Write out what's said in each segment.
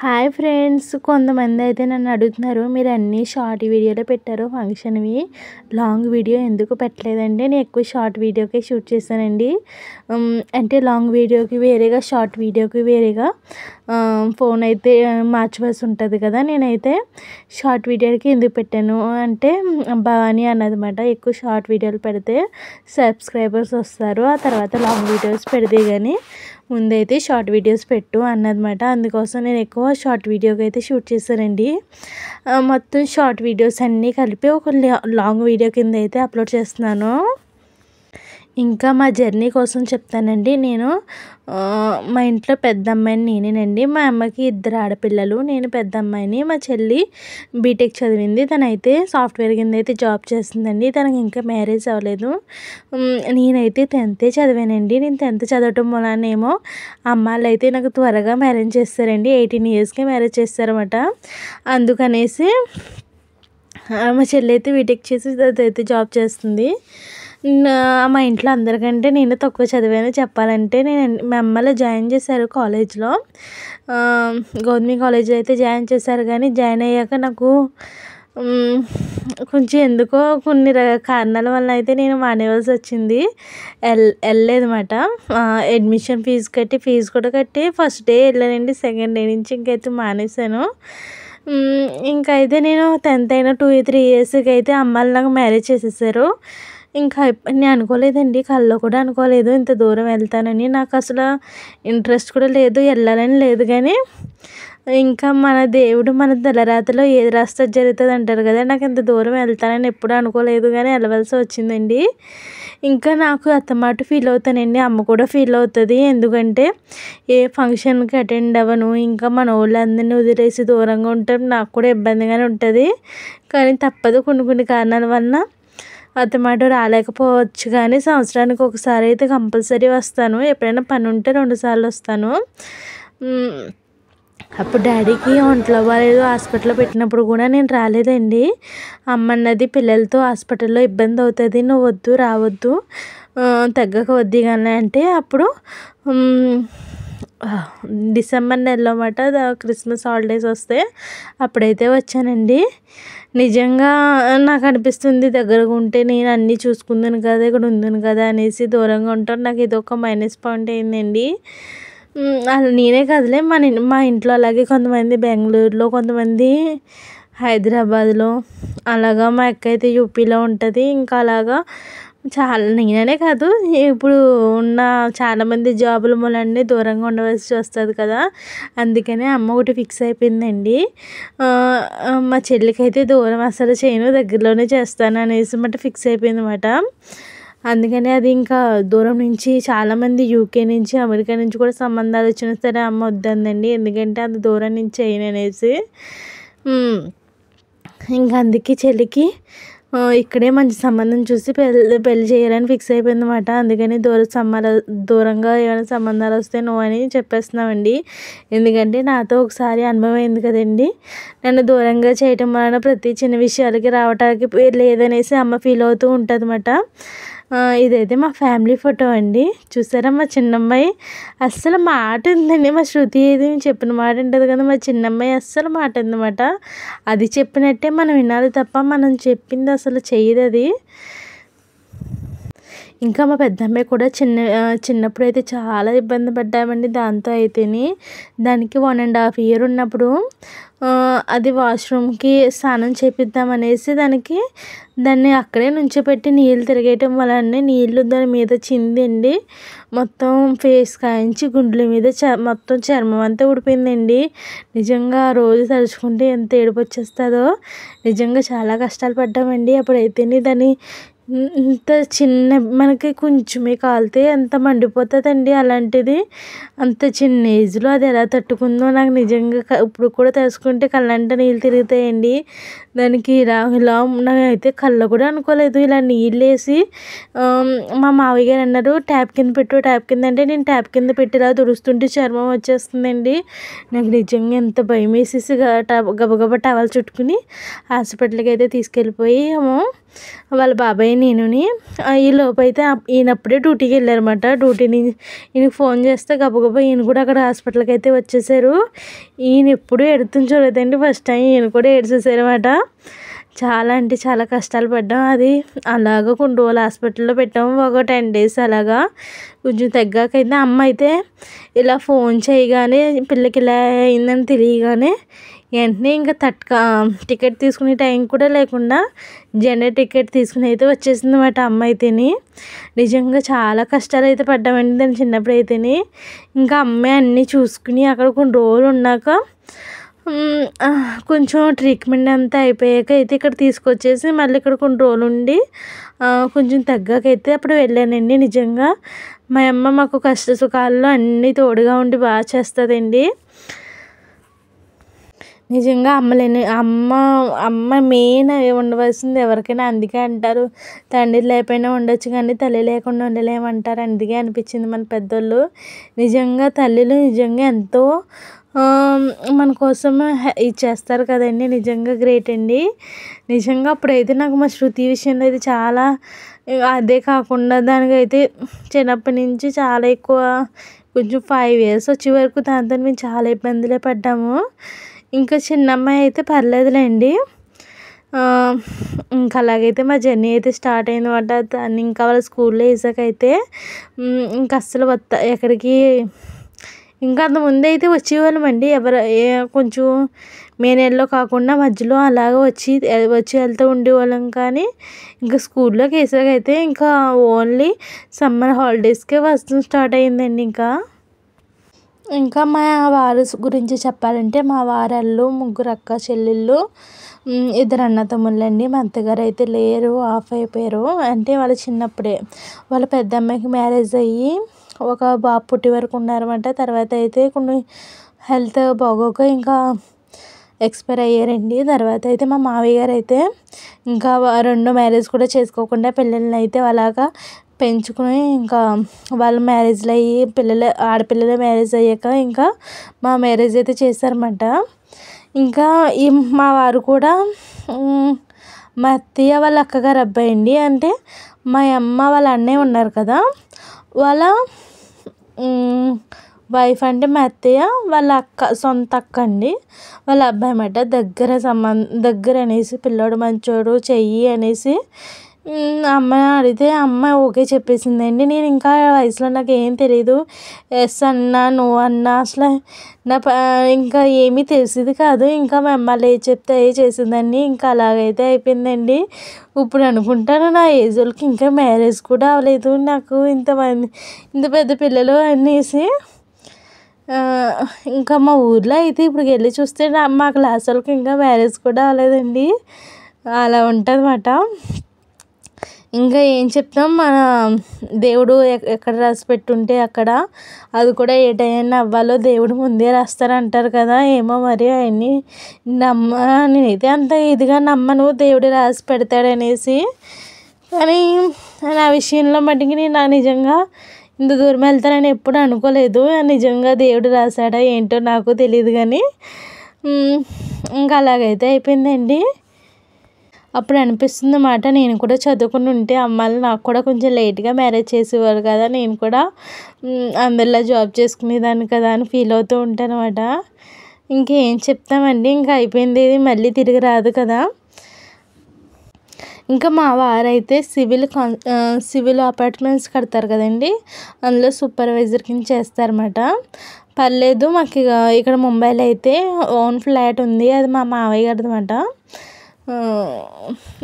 Hi friends, కొంతమంది అయితే నన్ను అడుగుతున్నారు, మీరు అన్నీ షార్ట్ వీడియోలో పెట్టారు ఫంక్షన్వి, లాంగ్ వీడియో ఎందుకు పెట్టలేదండి? నేను ఎక్కువ షార్ట్ వీడియోకే షూట్ చేశానండి. అంటే లాంగ్ వీడియోకి వేరేగా, షార్ట్ వీడియోకి వేరేగా ఫోన్ అయితే మార్చవలసి ఉంటుంది కదా. నేనైతే షార్ట్ వీడియోకి ఎందుకు పెట్టాను అంటే, భవానీ అన్నదన్నమాట, ఎక్కువ షార్ట్ వీడియోలు పెడితే సబ్స్క్రైబర్స్ వస్తారు, ఆ తర్వాత లాంగ్ వీడియోస్ పెడితే కానీ ముందైతే షార్ట్ వీడియోస్ పెట్టు అన్నదన్నమాట. అందుకోసం నేను ఎక్కువ షార్ట్ వీడియోకి అయితే షూట్ చేశానండి. మొత్తం షార్ట్ వీడియోస్ అన్నీ కలిపి ఒక లాంగ్ వీడియో కింద అయితే అప్లోడ్ చేస్తున్నాను. ఇంకా మా జర్నీ కోసం చెప్తానండి. నేను మా ఇంట్లో పెద్ద అమ్మాయిని నేనేనండి. మా అమ్మకి 2 ఆడపిల్లలు, నేను పెద్ద అమ్మాయిని. మా చెల్లి బీటెక్ చదివింది, తనైతే సాఫ్ట్వేర్ కింద అయితే జాబ్ చేస్తుందండి. తనకి ఇంకా మ్యారేజ్ అవ్వలేదు. నేనైతే 10th చదివానండి. నేను 10th చదవటం వలనేమో అమ్మాళ్ళు అయితే నాకు త్వరగా మ్యారేజ్ చేస్తారండి. 18 yearsకే మ్యారేజ్ చేస్తారన్నమాట. అందుకనేసి మా చెల్లి అయితే బీటెక్ చేసి అదైతే జాబ్ చేస్తుంది. మా ఇంట్లో అందరికంటే నేను తక్కువ చదివాను చెప్పాలంటే. మా అమ్మలో జాయిన్ చేశారు కాలేజ్లో, గవర్నమెంట్ కాలేజ్లో అయితే జాయిన్ చేశారు. కానీ జాయిన్ అయ్యాక నాకు కొంచెం ఎందుకో కొన్ని కారణాల వల్ల అయితే నేను మానేవలసి వచ్చింది. వెళ్ళలేదన్నమాట. అడ్మిషన్ ఫీజు కూడా కట్టి ఫస్ట్ డే వెళ్ళానండి. సెకండ్ డే నుంచి ఇంకైతే మానేశాను. ఇంకా అయితే నేను 10th అయిన 2-3 yearsకి అయితే అమ్మాళ్ళు నాకు మ్యారేజ్ చేసేసారు. ఇంకా నేను అనుకోలేదండి, కల్లో కూడా అనుకోలేదు ఇంత దూరం వెళ్తానని. నాకు అసలు ఇంట్రెస్ట్ కూడా లేదు, వెళ్ళాలని లేదు. కానీ ఇంకా మన దేవుడు మన తలరాతలో ఏది రాస్తే జరుగుతుంది అంటారు కదా. నాకు ఇంత దూరం వెళ్తానని ఎప్పుడూ అనుకోలేదు, కానీ వెళ్ళవలసి వచ్చిందండి. ఇంకా నాకు అత్తమాట ఫీల్ అవుతానండి, అమ్మ కూడా ఫీల్ అవుతుంది. ఎందుకంటే ఏ ఫంక్షన్కి అటెండ్ అవ్వను, ఇంకా మన వాళ్ళందరినీ వదిలేసి దూరంగా ఉంటే నాకు కూడా ఇబ్బందిగానే ఉంటుంది. కానీ తప్పదు, కొన్ని కారణాల వలన అత్తమాట రాలేకపోవచ్చు. కానీ సంవత్సరానికి ఒకసారి అయితే కంపల్సరీ వస్తాను. ఎప్పుడైనా పని ఉంటే 2 సార్లు వస్తాను. అప్పుడు డాడీకి ఒంట్లో బాగాలేదు, హాస్పిటల్లో పెట్టినప్పుడు కూడా నేను రాలేదండి. అమ్మ అన్నది, పిల్లలతో హాస్పిటల్లో ఇబ్బంది అవుతుంది, నువ్వు వద్దు, రావద్దు, తగ్గక వద్దు కానీ అంటే అప్పుడు డిసెంబర్ నెలలో అన్నమాట, క్రిస్మస్ హాలిడేస్ వస్తే అప్పుడైతే వచ్చానండి. నిజంగా నాకు అనిపిస్తుంది, దగ్గరగా ఉంటే నేను అన్నీ చూసుకుందును కదా, ఇక్కడ ఉందును కదా అనేసి దూరంగా ఉంటాను. నాకు ఇది ఒక మైనస్ పాయింట్ అయిందండి. అలా నేనే కదలే, మా ఇంట్లో అలాగే కొంతమంది బెంగళూరులో, కొంతమంది హైదరాబాద్లో, అలాగా మా అక్క అయితే యూపీలో ఉంటుంది. ఇంకా అలాగా చాలా, నేననే కాదు ఇప్పుడు ఉన్న చాలామంది జాబుల మూలనే దూరంగా ఉండవలసి వస్తుంది కదా. అందుకనే అమ్మ ఒకటి ఫిక్స్ అయిపోయిందండి, మా చెల్లికి అయితే దూరం అసలు చేయను, దగ్గరలోనే చేస్తాను అనేసి అన్నమాట ఫిక్స్ అయిపోయింది అన్నమాట. అందుకని అది ఇంకా దూరం నుంచి చాలామంది యూకే నుంచి, అమెరికా నుంచి కూడా సంబంధాలు వచ్చినా సరే అమ్మ వద్దందండి, ఎందుకంటే అంత దూరం నుంచి చేయను అనేసి. ఇంకా అందుకే చెల్లికి ఇక్కడే మంచి సంబంధం చూసి పెళ్లి చేయాలని ఫిక్స్ అయిపోయింది అన్నమాట. అందుకని దూరంగా ఏమైనా సంబంధాలు వస్తే నో అని చెప్పేస్తున్నామండి. ఎందుకంటే నాతో ఒకసారి అనుభవం అయింది కదండి, నన్ను దూరంగా చేయటం వలన ప్రతి చిన్న విషయాలకి రావటానికి లేదనేసి అమ్మ ఫీల్ అవుతూ ఉంటుంది అన్నమాట. ఇదైతే మా ఫ్యామిలీ ఫోటో అండి. చూసారా, మా చిన్నమ్మాయి అస్సలు మాట ఉందండి. మా శృతి ఏది చెప్పిన మాట ఉంటుంది కదా, మా చిన్నమ్మాయి అస్సలు మాట ఉందన్నమాట. అది చెప్పినట్టే మనం వినాలి తప్ప మనం చెప్పింది అసలు చెయ్యదు అది. ఇంకా మా పెద్దమ్మాయి కూడా చిన్నప్పుడు అయితే చాలా ఇబ్బంది పడ్డామండి దాంతో అయితేని. దానికి 1.5 year ఉన్నప్పుడు అది వాష్రూమ్కి స్నానం చేపిద్దామనేసి దాన్ని అక్కడే నుంచోపెట్టి నీళ్ళు తిరిగేయటం వలన నీళ్ళు దాని మీద చిందండి. మొత్తం ఫేస్ కాయించి గుండెల మీద మొత్తం చర్మం అంతా ఊడిపోయిందండి. నిజంగా ఆ రోజు తలుచుకుంటే ఎంత ఏడుపు వచ్చేస్తుందో. నిజంగా చాలా కష్టాలు పడ్డామండి అప్పుడైతేనే. దాన్ని ఇంత చిన్న, మనకి కొంచెమే కాలితే ఎంత మండిపోతుందండి. అలాంటిది అంత చిన్న ఏజ్లో అది ఎలా తట్టుకుందో నాకు నిజంగా ఇప్పుడు కూడా తెలుసుకుంటే కళ్ళంట నీళ్ళు తిరుగుతాయండి. దానికి ఇలా నాకైతే కళ్ళు కూడా అనుకోలేదు, ఇలా నీళ్ళు వేసి మా మావయ్య గారు అన్నారు, ట్యాప్ కింద పెట్టు, ట్యాప్ కింద అంటే నేను ట్యాప్ కింద పెట్టిలా తుడుస్తుంటే చర్మం వచ్చేస్తుందండి. నాకు నిజంగా ఎంత భయం వేసేసి గబగబా టవల్ చుట్టుకుని హాస్పిటల్కి అయితే తీసుకెళ్ళిపోయి వాళ్ళ బాబాయ్ నేనుని. ఈ లోపు అయితే ఈయనప్పుడే డ్యూటీకి వెళ్ళారన్నమాట. డ్యూటీని ఈయనకి ఫోన్ చేస్తే గబగబా ఈయన కూడా అక్కడ హాస్పిటల్కి అయితే వచ్చేసారు. ఈయన ఎప్పుడు ఎడుతుని చూడదండి, ఫస్ట్ టైం ఈయన కూడా ఏడ్చేసారన్నమాట. చాలా అంటే చాలా కష్టాలు పడ్డాం. అది అలాగ కొన్ని రోజులు హాస్పిటల్లో పెట్టాము, ఒక 10 days అలాగా. కొంచెం తగ్గాకైతే అమ్మ అయితే ఇలా ఫోన్ చేయగానే పిల్లకి ఇలా అయిందని తెలియగానే వెంటనే ఇంకా టికెట్ తీసుకునే టైం కూడా లేకుండా జనరల్ టికెట్ తీసుకుని అయితే వచ్చేసింది అన్నమాట అమ్మ అయితేని. నిజంగా చాలా కష్టాలు అయితే పడ్డామండి దాని చిన్నప్పుడు అయితేని. ఇంకా అమ్మే అన్నీ చూసుకుని అక్కడ కొన్ని రోజులు ఉన్నాక కొంచెం ట్రీట్మెంట్ అంతా అయిపోయాక అయితే ఇక్కడ తీసుకొచ్చేసి మళ్ళీ ఇక్కడ కొన్ని రోజులు ఉండి కొంచెం తగ్గాకైతే అప్పుడు వెళ్ళానండి. నిజంగా మా అమ్మ మాకు కష్ట సుఖాల్లో అన్నీ తోడుగా ఉండి బాగా చేస్తుందండి. నిజంగా అమ్మ మెయిన్ ఉండవలసింది ఎవరికైనా. అందుకే అంటారు తండ్రి లేకపోయినా ఉండొచ్చు కానీ తల్లి లేకుండా ఉండలేమంటారు. అందుకే అనిపించింది మన పెద్దోళ్ళు. నిజంగా తల్లులు నిజంగా ఎంతో మన కోసం ఇచ్చేస్తారు కదండి. నిజంగా గ్రేట్ అండి. నిజంగా అప్పుడైతే నాకు మా శృతి విషయంలో అయితే చాలా, అదే కాకుండా దానికైతే చిన్నప్పటి నుంచి చాలా ఎక్కువ కొంచెం 5 years వచ్చే వరకు దాంతో మేము చాలా ఇబ్బందులే పడ్డాము. ఇంకా చిన్నమ్మాయి అయితే పర్లేదులేండి. ఇంకా అలాగైతే మా జర్నీ అయితే స్టార్ట్ అయిందన్నమాట. దాన్ని ఇంకా వాళ్ళ స్కూల్లో వేసాకైతే ఇంకా అస్సలు ఎక్కడికి ఇంకా అంతకుముందు అయితే వచ్చేవాళ్ళమండి. కొంచెం మే నెలలో కాకుండా మధ్యలో అలాగ వచ్చి వెళ్తూ ఉండేవాళ్ళం. కానీ ఇంకా స్కూల్లోకి వేసాకైతే ఇంకా ఓన్లీ సమ్మర్ హాలిడేస్కే వస్తూ స్టార్ట్ అయిందండి. ఇంకా మా వారు గురించి చెప్పాలంటే మా వారళ్ళు 3 అక్క చెల్లెళ్ళు, 2 అన్న తమ్ముళ్ళండి. మా అత్తగారు అయితే లేరు, ఆఫ్ అయిపోయారు. అంటే వాళ్ళు చిన్నప్పుడే వాళ్ళ పెద్ద అమ్మాయికి మ్యారేజ్ అయ్యి ఒక బాబు పుట్టి వరకు ఉన్నారన్నమాట. తర్వాత అయితే కొన్ని హెల్త్ బాగోక ఇంకా ఎక్స్పైర్ అయ్యారండి. తర్వాత అయితే మా మావయ్య గారు అయితే ఇంకా 2 మ్యారేజ్ కూడా చేసుకోకుండా పిల్లల్ని అయితే అలాగా పెంచుకుని ఇంకా వాళ్ళ మ్యారేజ్లు అయ్యి ఆడపిల్లల మ్యారేజ్ అయ్యాక ఇంకా మా మ్యారేజ్ అయితే చేశారన్నమాట. ఇంకా మా వారు కూడా మా అత్తయ్య వాళ్ళ అక్కగారు అబ్బాయి అండి. అంటే మా అమ్మ వాళ్ళ అన్నయ్య ఉన్నారు కదా, వాళ్ళ వైఫ్ అంటే మా అత్తయ్య వాళ్ళ సొంత అక్క అండి. వాళ్ళ అబ్బాయి అన్నమాట. దగ్గర అనేసి పిల్లోడు మంచోడు చెయ్యి అనేసి అమ్మని అడిగితే అమ్మ ఓకే చెప్పేసిందండి. నేను ఇంకా వయసులో నాకు ఏం తెలియదు, ఎస్ అన్నా నో అన్నా అసలు ఇంకా ఏమీ తెలిసేది కాదు. ఇంకా మా అమ్మ ఏ చెప్తే అయ్యే చేసిందండి. ఇంకా అలాగైతే అయిపోయిందండి. ఇప్పుడు అనుకుంటాను నా ఏజ్ వాళ్ళకి ఇంకా మ్యారేజ్ కూడా అవ్వలేదు, నాకు ఇంత పెద్ద పిల్లలు అనేసి. ఇంకా మా ఊర్లో అయితే ఇప్పుడు వెళ్ళి చూస్తే మా క్లాస్ వాళ్ళకి ఇంకా మ్యారేజ్ కూడా అవ్వలేదండి. అలా ఉంటుంది అన్నమాట. ఇంకా ఏం చెప్తాం, మన దేవుడు ఎక్కడ రాసి పెట్టుంటే అక్కడ అది కూడా ఏ టైం అవ్వాలో దేవుడు ముందే రాస్తారంటారు కదా. ఏమో మరి అవన్నీ నేనైతే అంత ఇదిగా నమ్మను దేవుడు రాసి పెడతాడనేసి. కానీ నా విషయంలో మటుకి నేను నిజంగా ఇంత దూరం వెళ్తానని ఎప్పుడు అనుకోలేదు. నిజంగా దేవుడు రాశాడా ఏంటో నాకు తెలియదు కానీ ఇంకా అలాగైతే అయిపోయిందండి. అప్పుడు అనిపిస్తుంది అన్నమాట, నేను కూడా చదువుకుని ఉంటే అమ్మాయిలు నాకు కూడా కొంచెం లేట్గా మ్యారేజ్ చేసేవారు కదా, నేను కూడా అందరిలా జాబ్ చేసుకునేదాన్ని కదా అని ఫీల్ అవుతూ ఉంటాను అన్నమాట. ఇంకేం చెప్తామండి, ఇంకా అయిపోయింది, ఇది మళ్ళీ తిరిగి రాదు కదా. ఇంకా మా వారైతే సివిల్ అపార్ట్మెంట్స్ కడతారు కదండి, అందులో సూపర్వైజర్ కింద చేస్తారన్నమాట. పర్లేదు, మాకు ఇక్కడ ముంబైలో అయితే ఓన్ ఫ్లాట్ ఉంది, అది మా మావయ్య గారిది అన్నమాట.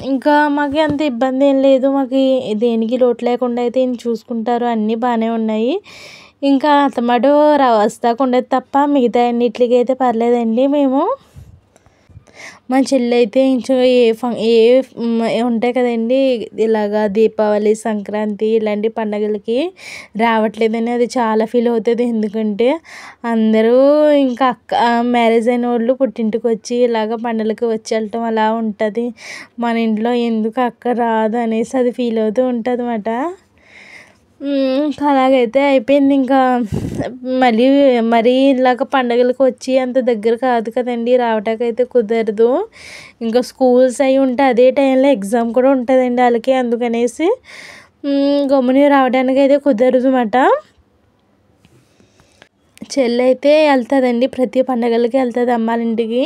ఇంకా మాకు అంత ఇబ్బంది ఏం లేదు, మాకు దేనికి లోటు లేకుండా అయితే ఈయన చూసుకుంటారు, అన్నీ బాగానే ఉన్నాయి. ఇంకా అత్తమాటు వస్తాకు ఉండేది తప్ప మిగతా అన్నిటికి అయితే పర్లేదండి. మా చెల్లి అయితే ఏ ఉంటాయి కదండి ఇలాగా దీపావళి, సంక్రాంతి ఇలాంటి పండగలకి రావట్లేదని అది చాలా ఫీల్ అవుతుంది. ఎందుకంటే అందరూ ఇంకా మ్యారేజ్ అయిన వాళ్ళు పుట్టింటికి వచ్చి ఇలాగ పండగలకి వచ్చి వెళ్ళటం అలా ఉంటుంది. మన ఇంట్లో ఎందుకు అక్క రాదు అనేసి అది ఫీల్ అవుతూ ఉంటుంది అన్నమాట. ఇంకా అలాగైతే అయిపోయింది. ఇంకా మళ్ళీ మరీ ఇలాగ పండగలకు వచ్చి అంత దగ్గర కాదు కదండి, రావటానికైతే కుదరదు. ఇంకా స్కూల్స్ అవి ఉంటే అదే టైంలో ఎగ్జామ్ కూడా ఉంటుందండి వాళ్ళకి, అందుకనేసి గమ్ముని రావడానికి అయితే కుదరదు అన్నమాట. చెల్లి అయితే వెళ్తుందండి, ప్రతి పండగలకి వెళ్తుంది అమ్మాళ్ళ ఇంటికి.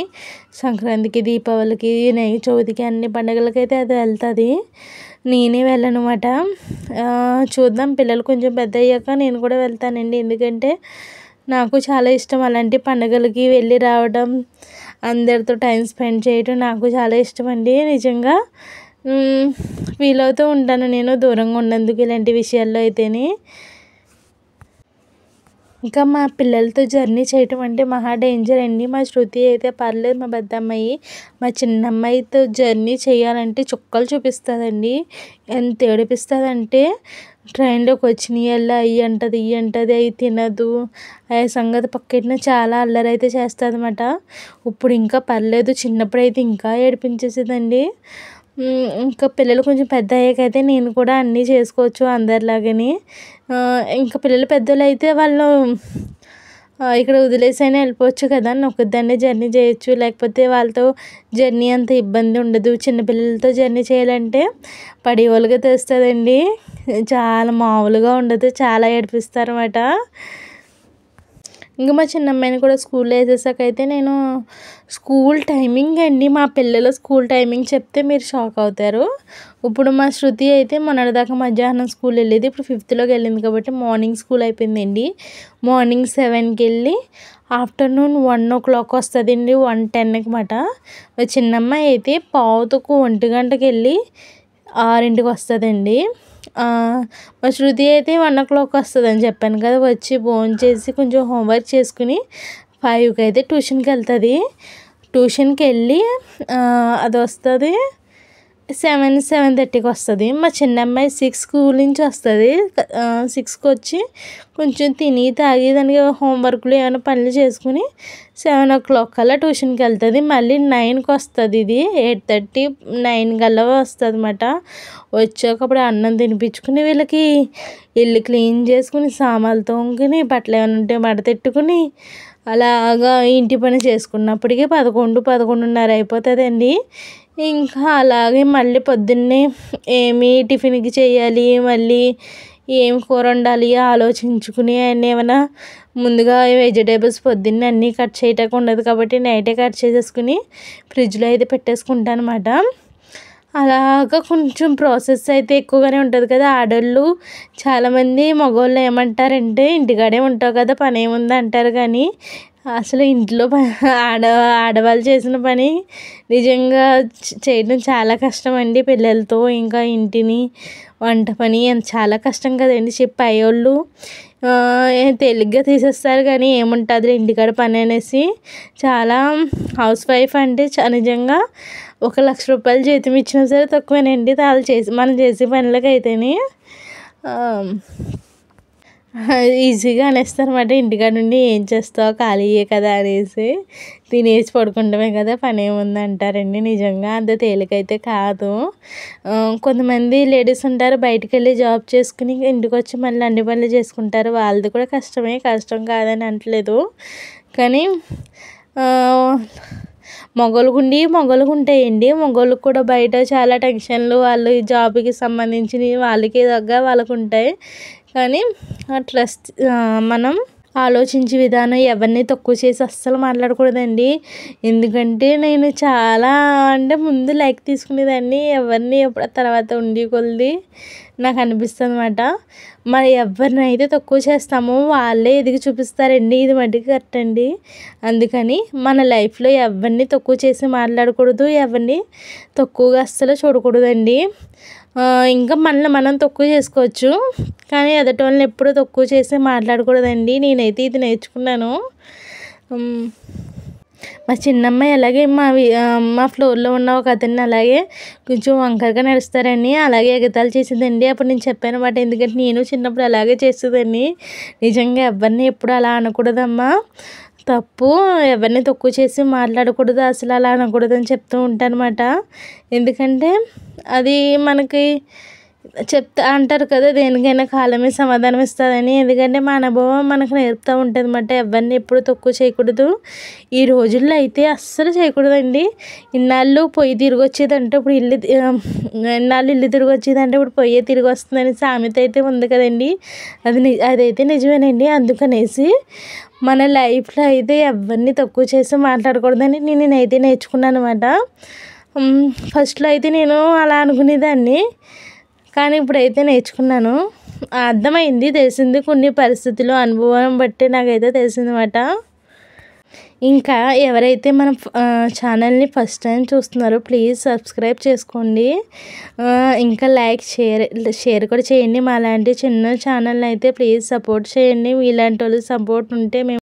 సంక్రాంతికి, దీపావళికి, వినాయక చవితికి అన్ని పండగలకి అయితే అది వెళ్తుంది. నేనే వెళ్ళనమాట. చూద్దాం, పిల్లలు కొంచెం పెద్ద అయ్యాక నేను కూడా వెళ్తానండి. ఎందుకంటే నాకు చాలా ఇష్టం అలాంటి పండగలకి వెళ్ళి రావడం, అందరితో టైం స్పెండ్ చేయడం నాకు చాలా ఇష్టం అండి నిజంగా. ఫీల్ అవుతూ ఉంటాను నేను దూరంగా ఉన్నందుకు ఇలాంటి విషయాల్లో అయితేనే. ఇంకా మా పిల్లలతో జర్నీ చేయటం అంటే మహా డేంజర్ అండి. మా శృతి అయితే పర్లేదు, మా పెద్ద అమ్మాయి. మా చిన్న అమ్మాయితో జర్నీ చేయాలంటే చుక్కలు చూపిస్తుందండి. ఎంత ఏడిపిస్తుందంటే, ట్రైన్లోకి వచ్చినాయల్లా అవి అంటది, ఇవి అంటది, అవి తినదు, ఆ సంగతి పక్కెట్టిన చాలా అల్లరి అయితే చేస్తుంది అన్నమాట. ఇప్పుడు ఇంకా పర్లేదు, చిన్నప్పుడైతే ఇంకా ఏడిపించేసేదండి. ఇంకా పిల్లలు కొంచెం పెద్ద అయ్యాకైతే నేను కూడా అన్నీ చేసుకోవచ్చు అందరిలాగానే. ఇంకా పిల్లలు పెద్దోళ్ళు అయితే వాళ్ళు ఇక్కడ వదిలేసైనా వెళ్ళిపోవచ్చు కదా, ఒక్కదాన్నే జర్నీ చేయొచ్చు. లేకపోతే వాళ్ళతో జర్నీ అంత ఇబ్బంది ఉండదు. చిన్నపిల్లలతో జర్నీ చేయాలంటే పడేవాళ్ళుగా తెస్తుందండి, చాలా మామూలుగా ఉండదు, చాలా ఏడిపిస్తారు అన్నమాట. ఇంకా మా చిన్న అమ్మాయిని కూడా స్కూల్లో వేసేసాక అయితే నేను స్కూల్ టైమింగ్ అండి, మా పిల్లల స్కూల్ టైమింగ్ చెప్తే మీరు షాక్ అవుతారు. ఇప్పుడు మా శృతి అయితే మొన్నటిదాకా మధ్యాహ్నం స్కూల్ వెళ్ళేది, ఇప్పుడు 5th వెళ్ళింది కాబట్టి మార్నింగ్ స్కూల్ అయిపోయిందండి. మార్నింగ్ 7కి వెళ్ళి ఆఫ్టర్నూన్ 1 o'clock వస్తుందండి, 1:10కి మాట. మా చిన్నమ్మాయి అయితే 1:15 వెళ్ళి 6కి వస్తుందండి. మా శృతి అయితే 1 o'clock వస్తుందని చెప్పాను కదా, వచ్చి భోంచేసి కొంచెం హోంవర్క్ చేసుకుని 5కి అయితే ట్యూషన్కి వెళ్తుంది. ట్యూషన్కి వెళ్ళి అది వస్తుంది 7:30కి వస్తుంది. మా చిన్న అమ్మాయి 6 స్కూల్ నుంచి వస్తుంది. 6కి వచ్చి కొంచెం తిని తాగి దానికి హోంవర్క్లు ఏమైనా పనులు చేసుకుని 7 o'clock కల్లా ట్యూషన్కి వెళ్తుంది. మళ్ళీ 9కి వస్తుంది, ఇది 8:30 9 కల్లా వస్తుంది అన్నమాట. వచ్చాక అప్పుడు అన్నం తినిపించుకుని వీళ్ళకి ఇల్లు క్లీన్ చేసుకుని, సామాన్లు తోముకుని, బట్టలు ఏమైనా ఉంటే మడతెట్టుకుని, అలాగా ఇంటి పని చేసుకున్నప్పటికీ 11:30 అయిపోతుందండి. ఇంకా అలాగే మళ్ళీ పొద్దున్నే ఏమి టిఫిన్కి చేయాలి, మళ్ళీ ఏం కూర వండాలి ఆలోచించుకుని, అన్నీ ఏమైనా ముందుగా వెజిటేబుల్స్ పొద్దున్నే అన్నీ కట్ చేయటానికి ఉండదు కాబట్టి నైటే కట్ చేసేసుకుని ఫ్రిడ్జ్లో అయితే పెట్టేసుకుంటాను అన్నమాట. అలాగా కొంచెం ప్రాసెస్ అయితే ఎక్కువగానే ఉంటుంది కదా. ఆడవాళ్ళు చాలామంది మగవాళ్ళు ఏమంటారంటే, ఇంటికాడే ఉంటావు కదా పని ఏముంది అంటారు, కానీ అసలు ఇంట్లో ఆడవాళ్ళు చేసిన పని నిజంగా చేయడం చాలా కష్టం అండి. పిల్లలతో ఇంకా ఇంటిని వంట పని చాలా కష్టం కదండి. పైవాళ్ళు తేలిగ్గా తీసేస్తారు కానీ ఏముంటుంది ఇంటికాడ పని అనేసి. చాలా హౌస్ వైఫ్ అంటే నిజంగా 1,00,000 రూపాయలు జీతం ఇచ్చినా సరే తక్కువేనండి మనం చేసే పనులకైతేనే. ఈజీగా అనేస్తారన్నమాట, ఇంటికాడ నుండి ఏం చేస్తావు ఖాళీయే కదా అనేసి, తినేసి పడుకుంటామే కదా పని ఏముంది అంటారండి. నిజంగా అంత తేలికైతే కాదు. కొంతమంది లేడీస్ ఉంటారు బయటికి వెళ్ళి జాబ్ చేసుకుని ఇంటికి వచ్చి మళ్ళీ అన్ని పనులు చేసుకుంటారు, వాళ్ళది కూడా కష్టమే, కష్టం కాదని అనట్లేదు. కానీ మగవాళ్ళకు ఉంటాయండి. మగవాళ్ళకు కూడా బయట చాలా టెన్షన్లు, వాళ్ళు జాబ్కి సంబంధించినవి వాళ్ళకి తగ్గ వాళ్ళకు ఉంటాయి. కానీ అట్లా మనం ఆలోచించే విధానం ఎవరిని తక్కువ చేసి అస్సలు మాట్లాడకూడదండి. ఎందుకంటే నేను చాలా అంటే ముందు లైక్ తీసుకునేదాన్ని, ఎవరిని ఎప్పుడు తర్వాత ఉండి కొలిది నాకు అనిపిస్తుంది అన్నమాట. మరి ఎవరినైతే తక్కువ చేస్తామో వాళ్ళే ఎదిగి చూపిస్తారండి, ఇది మటుకు కరెక్ట్ అండి. అందుకని మన లైఫ్లో ఎవరిని తక్కువ చేసి మాట్లాడకూడదు, ఎవరిని తక్కువగా అస్సలు చూడకూడదండి. ఇంకా మనల్ని మనం తక్కువ చేసుకోవచ్చు, కానీ ఎదుటి వాళ్ళని ఎప్పుడూ తక్కువ చేసి మాట్లాడకూడదండి. నేనైతే ఇది నేర్చుకున్నాను. మా చిన్నమ్మాయి అలాగే మా ఫ్లోర్లో ఉన్న ఒక అతన్ని అలాగే కొంచెం వంకరగా నడుస్తారని అలాగే ఎగతాళి చేసేదండి. అప్పుడు నేను చెప్పాను అన్నమాట, ఎందుకంటే నేను చిన్నప్పుడు అలాగే చేసేదాన్ని. నిజంగా ఎవరిని ఎప్పుడు అలా అనకూడదమ్మా, తప్పు, ఎవరిని తక్కువ చేసి మాట్లాడకూడదు, అసలు అలా అనకూడదు అని చెప్తూ ఉంటాను అన్నమాట. ఎందుకంటే అది మనకి చెప్తా అంటారు కదా, దేనికైనా కాలమే సమాధానం ఇస్తుందని. ఎందుకంటే మన అనుభవం మనకు నేర్పుతూ ఉంటుంది అన్నమాట. ఎవరిని ఎప్పుడు తక్కువ చేయకూడదు. ఈ రోజుల్లో అయితే అస్సలు చేయకూడదండి. ఇన్నాళ్ళు పొయ్యి తిరిగి వచ్చేదంటే ఇప్పుడు ఇన్నాళ్ళు ఇల్లు తిరిగి వచ్చేదంటే ఇప్పుడు పొయ్యే తిరిగి వస్తుందని సామెత అయితే ఉంది కదండి. అదైతే నిజమేనండి. అందుకనేసి మన లైఫ్లో అయితే ఎవరిని తక్కువ చేసి మాట్లాడకూడదని నేనైతే నేర్చుకున్నాను అనమాట. ఫస్ట్లో అయితే నేను అలా అనుకునేదాన్ని, కానీ ఇప్పుడైతే నేర్చుకున్నాను. అర్థమైంది, తెలిసింది. కొన్ని పరిస్థితులు అనుభవం బట్టి నాకైతే తెలిసిందన్నమాట. ఇంకా ఎవరైతే మన ఛానల్ని ఫస్ట్ టైం చూస్తున్నారో ప్లీజ్ సబ్స్క్రైబ్ చేసుకోండి. ఇంకా లైక్ షేర్ కూడా చేయండి. మా లాంటి చిన్న ఛానల్ని అయితే ప్లీజ్ సపోర్ట్ చేయండి. మీలాంటి వాళ్ళు సపోర్ట్ ఉంటే మేము